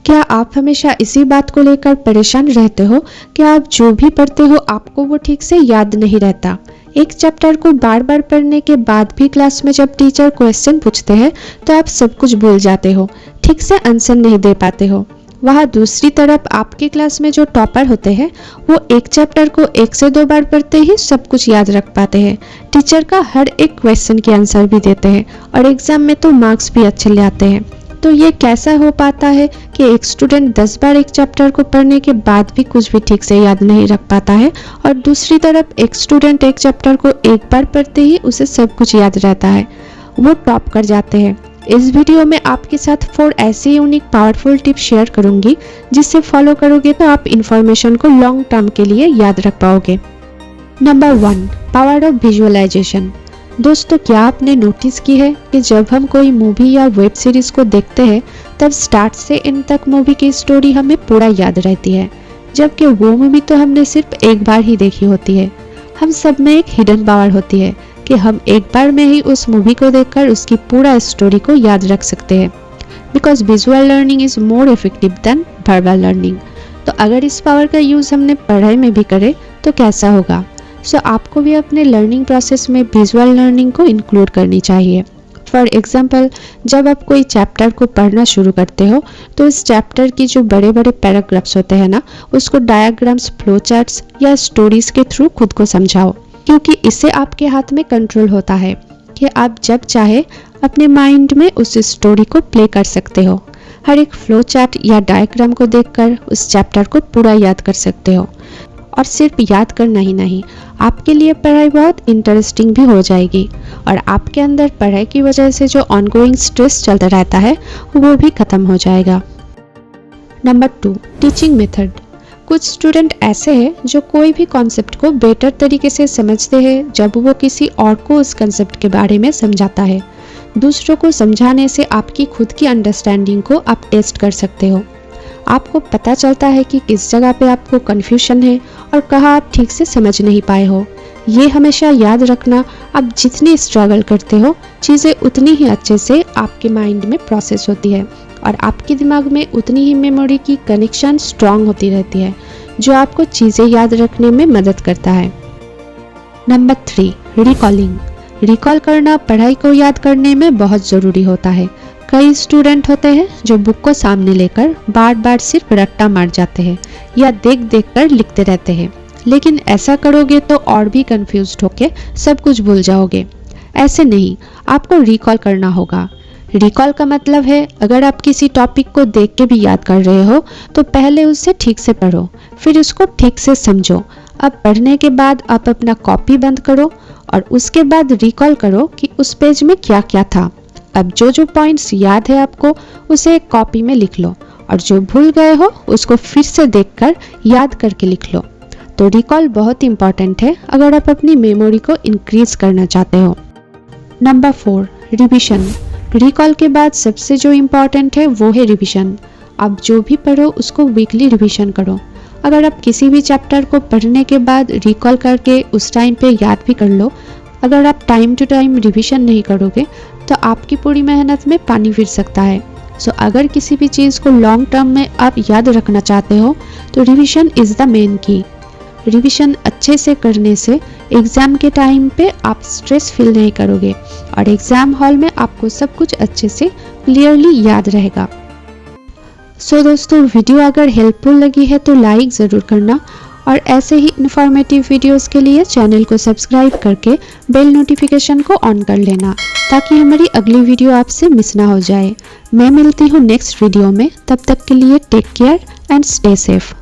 क्या आप हमेशा इसी बात को लेकर परेशान रहते हो कि आप जो भी पढ़ते हो आपको वो ठीक से याद नहीं रहता? एक चैप्टर को बार बार पढ़ने के बाद भी क्लास में जब टीचर क्वेश्चन पूछते हैं तो आप सब कुछ भूल जाते हो, ठीक से आंसर नहीं दे पाते हो। वहाँ दूसरी तरफ आपके क्लास में जो टॉपर होते हैं वो एक चैप्टर को 1 से 2 बार पढ़ते ही सब कुछ याद रख पाते हैं, टीचर का हर एक क्वेश्चन के आंसर भी देते हैं और एग्जाम में तो मार्क्स भी अच्छे ले आते हैं। तो ये कैसा हो पाता है कि एक स्टूडेंट 10 बार एक चैप्टर को पढ़ने के बाद भी कुछ भी ठीक से याद नहीं रख पाता है और दूसरी तरफ एक स्टूडेंट एक चैप्टर को एक बार पढ़ते ही उसे सब कुछ याद रहता है, वो टॉप कर जाते हैं। इस वीडियो में आपके साथ 4 ऐसी यूनिक पावरफुल टिप्स शेयर करूंगी जिससे फॉलो करोगे तो आप इंफॉर्मेशन को लॉन्ग टर्म के लिए याद रख पाओगे। Number 1, power of visualisation. दोस्तों, क्या आपने नोटिस की है कि जब हम कोई मूवी या वेब सीरीज को देखते हैं तब स्टार्ट से एंड तक मूवी की स्टोरी हमें पूरा याद रहती है, जबकि वो मूवी तो हमने सिर्फ एक बार ही देखी होती है। हम सब में एक हिडन पावर होती है कि हम एक बार में ही उस मूवी को देखकर उसकी पूरा स्टोरी को याद रख सकते हैं, because visual learning is more effective than verbal learning. तो अगर इस पावर का यूज हमने पढ़ाई में भी करे तो कैसा होगा? सो आपको भी अपने लर्निंग प्रोसेस में विजुअल लर्निंग को इंक्लूड करनी चाहिए। फॉर एग्जाम्पल, जब आप कोई चैप्टर को पढ़ना शुरू करते हो तो इस चैप्टर की जो बड़े बड़े पैराग्राफ्स होते हैं ना, उसको डायग्राम्स, फ्लो चार्ट्स या स्टोरीज के थ्रू खुद को समझाओ, क्योंकि इससे आपके हाथ में कंट्रोल होता है कि आप जब चाहे अपने माइंड में उस स्टोरी को प्ले कर सकते हो। हर एक फ्लो चार्ट या डायग्राम को देखकर उस चैप्टर को पूरा याद कर सकते हो और सिर्फ याद करना ही नहीं, आपके लिए पढ़ाई बहुत इंटरेस्टिंग भी हो जाएगी और आपके अंदर पढ़ाई की वजह से जो ऑनगोइंग स्ट्रेस चलता रहता है वो भी खत्म हो जाएगा। Number 2, teaching method. कुछ स्टूडेंट ऐसे हैं जो कोई भी कॉन्सेप्ट को बेटर तरीके से समझते हैं जब वो किसी और को उस कॉन्सेप्ट के बारे में समझाता है। दूसरों को समझाने से आपकी खुद की अंडरस्टैंडिंग को आप टेस्ट कर सकते हो। आपको पता चलता है कि किस जगह पे आपको कन्फ्यूजन है और कहाँ आप ठीक से समझ नहीं पाए हो। ये हमेशा याद रखना, आप जितनी स्ट्रगल करते हो चीज़ें उतनी ही अच्छे से आपके माइंड में प्रोसेस होती है और आपके दिमाग में उतनी ही मेमोरी की कनेक्शन स्ट्रांग होती रहती है, जो आपको चीज़ें याद रखने में मदद करता है। Number 3, recalling. रिकॉल करना पढ़ाई को याद करने में बहुत ज़रूरी होता है। कई स्टूडेंट होते हैं जो बुक को सामने लेकर बार बार सिर्फ रट्टा मार जाते हैं या देख देख कर लिखते रहते हैं, लेकिन ऐसा करोगे तो और भी कंफ्यूज्ड होके सब कुछ भूल जाओगे। ऐसे नहीं, आपको रिकॉल करना होगा। रिकॉल का मतलब है अगर आप किसी टॉपिक को देख के भी याद कर रहे हो तो पहले उसे ठीक से पढ़ो, फिर उसको ठीक से समझो। अब पढ़ने के बाद आप अपना कॉपी बंद करो और उसके बाद रिकॉल करो कि उस पेज में क्या क्या था। अब जो जो पॉइंट्स याद है आपको उसे एक कॉपी में लिख लो और जो भूल गए हो उसको फिर से देखकर याद करके लिख लो। तो रिकॉल बहुत इंपॉर्टेंट है अगर आप अपनी मेमोरी को इंक्रीज करना चाहते हो। Number 4, revision. रिकॉल के बाद सबसे जो इम्पॉर्टेंट है वो है रिविजन। आप जो भी पढ़ो उसको वीकली रिविजन करो। अगर आप किसी भी चैप्टर को पढ़ने के बाद रिकॉल करके उस टाइम पे याद भी कर लो, अगर आप टाइम टू टाइम रिविजन नहीं करोगे तो आपकी पूरी मेहनत में पानी फिर सकता है। सो अगर किसी भी चीज़ को लॉन्ग टर्म में आप याद रखना चाहते हो तो रिविजन इज़ द मेन की। रिविजन अच्छे से करने से एग्ज़ाम के टाइम पे आप स्ट्रेस फील नहीं करोगे और एग्ज़ाम हॉल में आपको सब कुछ अच्छे से क्लियरली याद रहेगा। सो दोस्तों, वीडियो अगर हेल्पफुल लगी है तो लाइक ज़रूर करना और ऐसे ही इन्फॉर्मेटिव वीडियोस के लिए चैनल को सब्सक्राइब करके बेल नोटिफिकेशन को ऑन कर लेना ताकि हमारी अगली वीडियो आपसे मिस ना हो जाए। मैं मिलती हूँ नेक्स्ट वीडियो में, तब तक के लिए take care and stay safe.